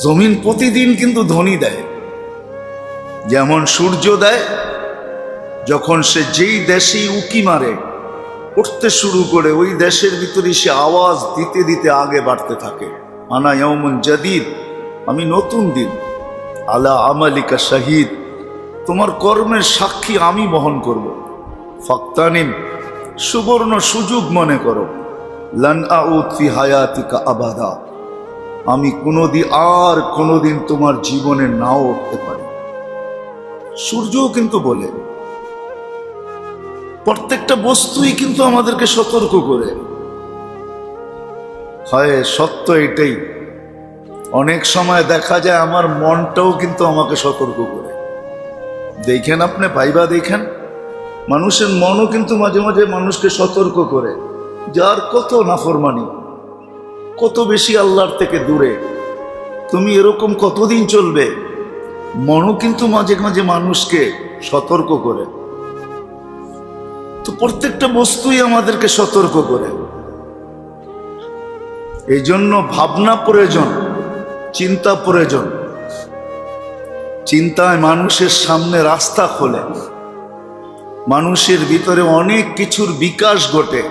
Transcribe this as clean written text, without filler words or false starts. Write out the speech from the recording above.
জমিন প্রতিদিন কিন্তু ধ্বনি দেয়, যেমন সূর্য দেয়। যখন সে যেই দেশেই উকি মারে, উঠতে শুরু করে, ওই দেশের ভিতরে সে আওয়াজ দিতে দিতে আগে বাড়তে থাকে। আনা ইয়াউমুন জাদীদ, আমি নতুন দিন। আলা আমালিকা শাহিদ, তোমার কর্মের সাক্ষী আমি বহন করব। ফাক্তানিম, সুবর্ণ সুযোগ মনে করো। লান আউদ ফি হায়াতিকা আবাদা, আমি কোনোদিন তোমার জীবনে নাও উঠতে পারি। সূর্যও কিন্তু বলে, প্রত্যেকটা বস্তুই কিন্তু আমাদেরকে সতর্ক করে। হয় সত্য এটাই, অনেক সময় দেখা যায় আমার মনটাও কিন্তু আমাকে সতর্ক করে। দেখেন, আপনি ভাইবা দেখেন, মানুষের মনও কিন্তু মাঝে মাঝে মানুষকে সতর্ক করে, যার কত নাফরমানি, কত বেশি আল্লাহর থেকে দূরে, তুমি এরকম কতদিন চলবে। মনও কিন্তু মাঝে মাঝে মানুষকে সতর্ক করে। তো প্রত্যেকটা বস্তুই আমাদেরকে সতর্ক করে। এই জন্য ভাবনা প্রয়োজন, চিন্তা প্রয়োজন। চিন্তায় মানুষের সামনে রাস্তা খোলে, মানুষের ভিতরে অনেক কিছুর বিকাশ ঘটে।